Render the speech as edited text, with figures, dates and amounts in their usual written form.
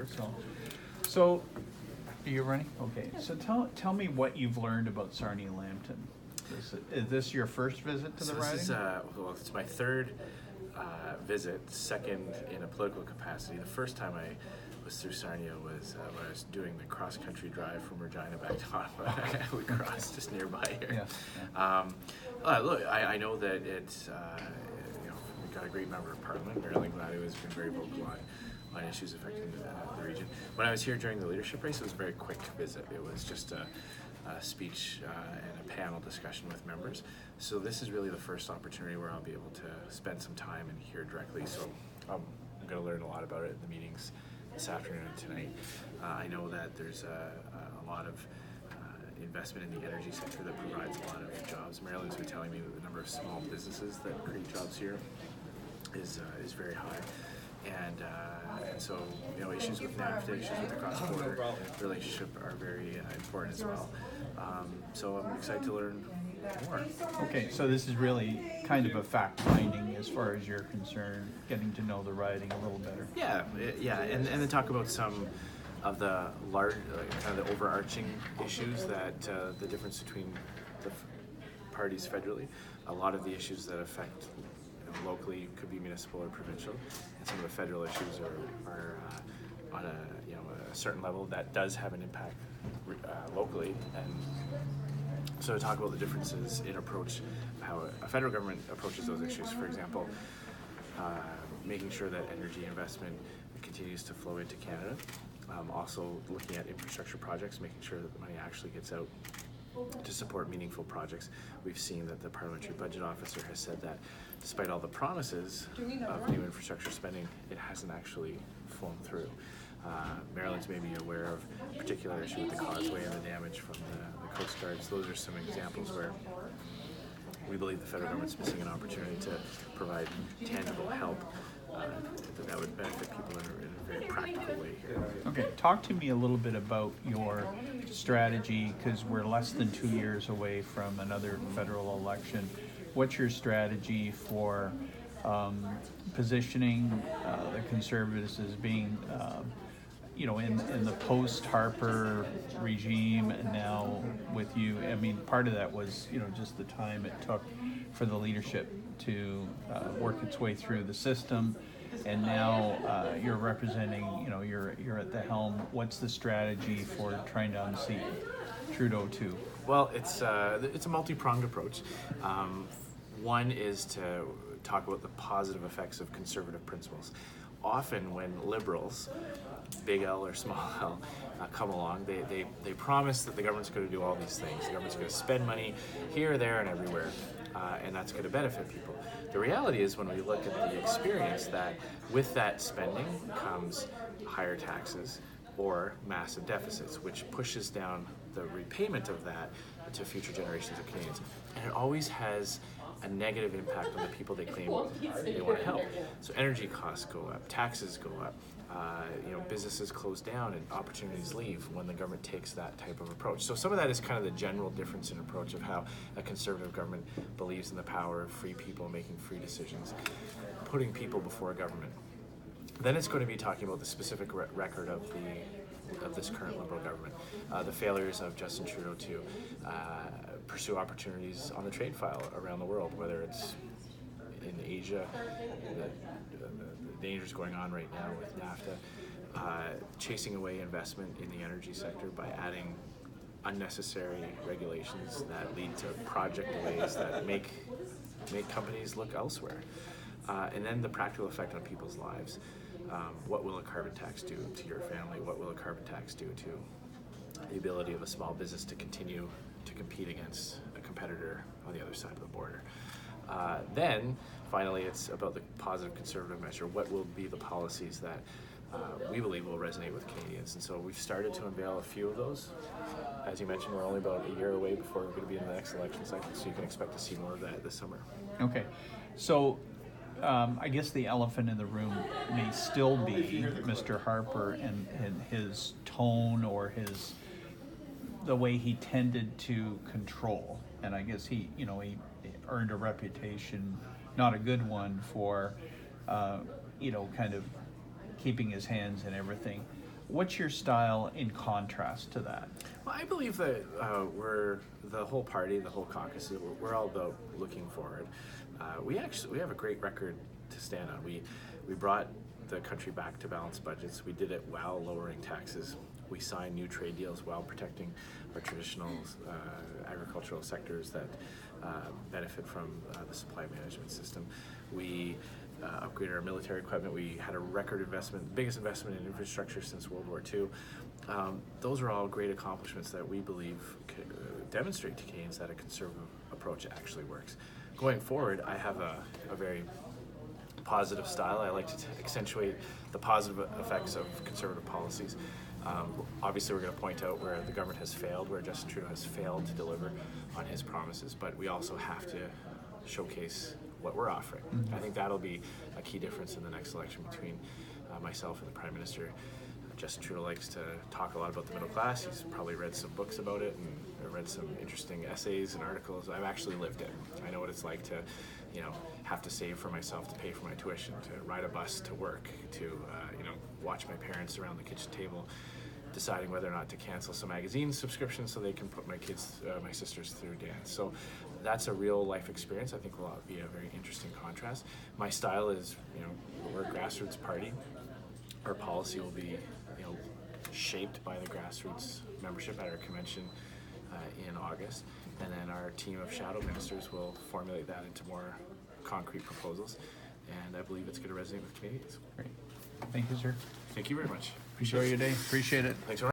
So, are you running? Okay. So tell me what you've learned about Sarnia Lambton. Is this your first visit to the riding? This is, well, it's my third visit, second in a political capacity. The first time I was through Sarnia was when I was doing the cross-country drive from Regina back to Ottawa. We crossed just nearby here. Look, I know that it's, we've got a great member of Parliament, Marilyn Gladu, has been very vocal on issues affecting the region. When I was here during the leadership race, it was a very quick visit. It was just a speech and a panel discussion with members. So this is really the first opportunity where I'll be able to spend some time and hear directly. So I'm going to learn a lot about it in the meetings this afternoon and tonight. I know that there's a lot of investment in the energy sector that provides a lot of jobs. Marilyn's been telling me that the number of small businesses that create jobs here is very high. And so, issues with NAFTA, issues with the cross-border relationship are very important as well. So I'm excited to learn more. Okay, so this is really kind of a fact-finding as far as you're concerned, getting to know the riding a little better. Yeah, and then talk about some of the large, kind of the overarching issues that the difference between the parties federally, a lot of the issues that affect locally could be municipal or provincial, and some of the federal issues are on a certain level that does have an impact locally. And so to talk about the differences in approach, how a federal government approaches those issues, for example, making sure that energy investment continues to flow into Canada, also looking at infrastructure projects, making sure that the money actually gets out to support meaningful projects. We've seen that the Parliamentary Budget Officer has said that despite all the promises of new infrastructure spending, it hasn't actually flown through. Maryland's maybe aware of a particular issue with the causeway and the damage from the Coast Guards. Those are some examples where we believe the federal government's missing an opportunity to provide tangible help that would benefit people in a very practical way here. Okay, talk to me a little bit about your strategy, because we're less than 2 years away from another federal election. What's your strategy for positioning the Conservatives as being, in the post-Harper regime, and now with you? I mean, part of that was, just the time it took for the leadership to work its way through the system, and now you're representing, you're at the helm. What's the strategy for trying to unseat Trudeau too? Well, it's a multi-pronged approach. One is to talk about the positive effects of conservative principles. Often when liberals, big L or small L, come along, they promise that the government's going to do all these things. The government's going to spend money here, there, and everywhere, and that's going to benefit people. The reality is, when we look at the experience, that with that spending comes higher taxes or massive deficits, which pushes down the repayment of that to future generations of Canadians. And it always has a negative impact on the people they claim they want to help. So energy costs go up, taxes go up, businesses close down and opportunities leave when the government takes that type of approach. So some of that is kind of the general difference in approach of how a conservative government believes in the power of free people making free decisions, putting people before government. Then it's going to be talking about the specific record of this current Liberal government, the failures of Justin Trudeau to pursue opportunities on the trade file around the world, whether it's in Asia, the dangers going on right now with NAFTA, chasing away investment in the energy sector by adding unnecessary regulations that lead to project delays that make companies look elsewhere. And then the practical effect on people's lives. What will a carbon tax do to your family? What will a carbon tax do to the ability of a small business to continue to compete against a competitor on the other side of the border? Then, finally, it's about the positive conservative measure. What will be the policies that we believe will resonate with Canadians? And so we've started to unveil a few of those. As you mentioned, we're only about a year away before we're going to be in the next election cycle, so you can expect to see more of that this summer. Okay, so I guess the elephant in the room may still be Mr. Harper and his tone, or the way he tended to control. And I guess he earned a reputation, not a good one, for kind of keeping his hands in everything. What's your style in contrast to that? Well, I believe that we're the whole party, the whole caucus. We're all about looking forward. We have a great record to stand on. We brought the country back to balanced budgets. We did it while lowering taxes. We signed new trade deals while protecting our traditional agricultural sectors that benefit from the supply management system. We upgraded our military equipment. We had a record investment, the biggest investment in infrastructure since World War II. Those are all great accomplishments that we believe demonstrate to Canadians that a conservative approach actually works. Going forward, I have a very positive style. I like to accentuate the positive effects of conservative policies. Obviously, we're going to point out where the government has failed, where Justin Trudeau has failed to deliver on his promises, but we also have to showcase what we're offering. I think that'll be a key difference in the next election between myself and the Prime Minister. Justin Trudeau likes to talk a lot about the middle class. He's probably read some books about it and read some interesting essays and articles. I've actually lived it. I know what it's like to, have to save for myself to pay for my tuition, to ride a bus to work, to, watch my parents around the kitchen table, deciding whether or not to cancel some magazine subscriptions so they can put my kids, my sisters through dance. So that's a real life experience. I think will be a very interesting contrast. My style is, we're a grassroots party. Our policy will be, shaped by the grassroots membership at our convention in August, and then our team of shadow ministers will formulate that into more concrete proposals, and I believe it's going to resonate with Canadians. Great. Thank you, sir. Thank you very much. Enjoy your day. Appreciate it. Thanks very much.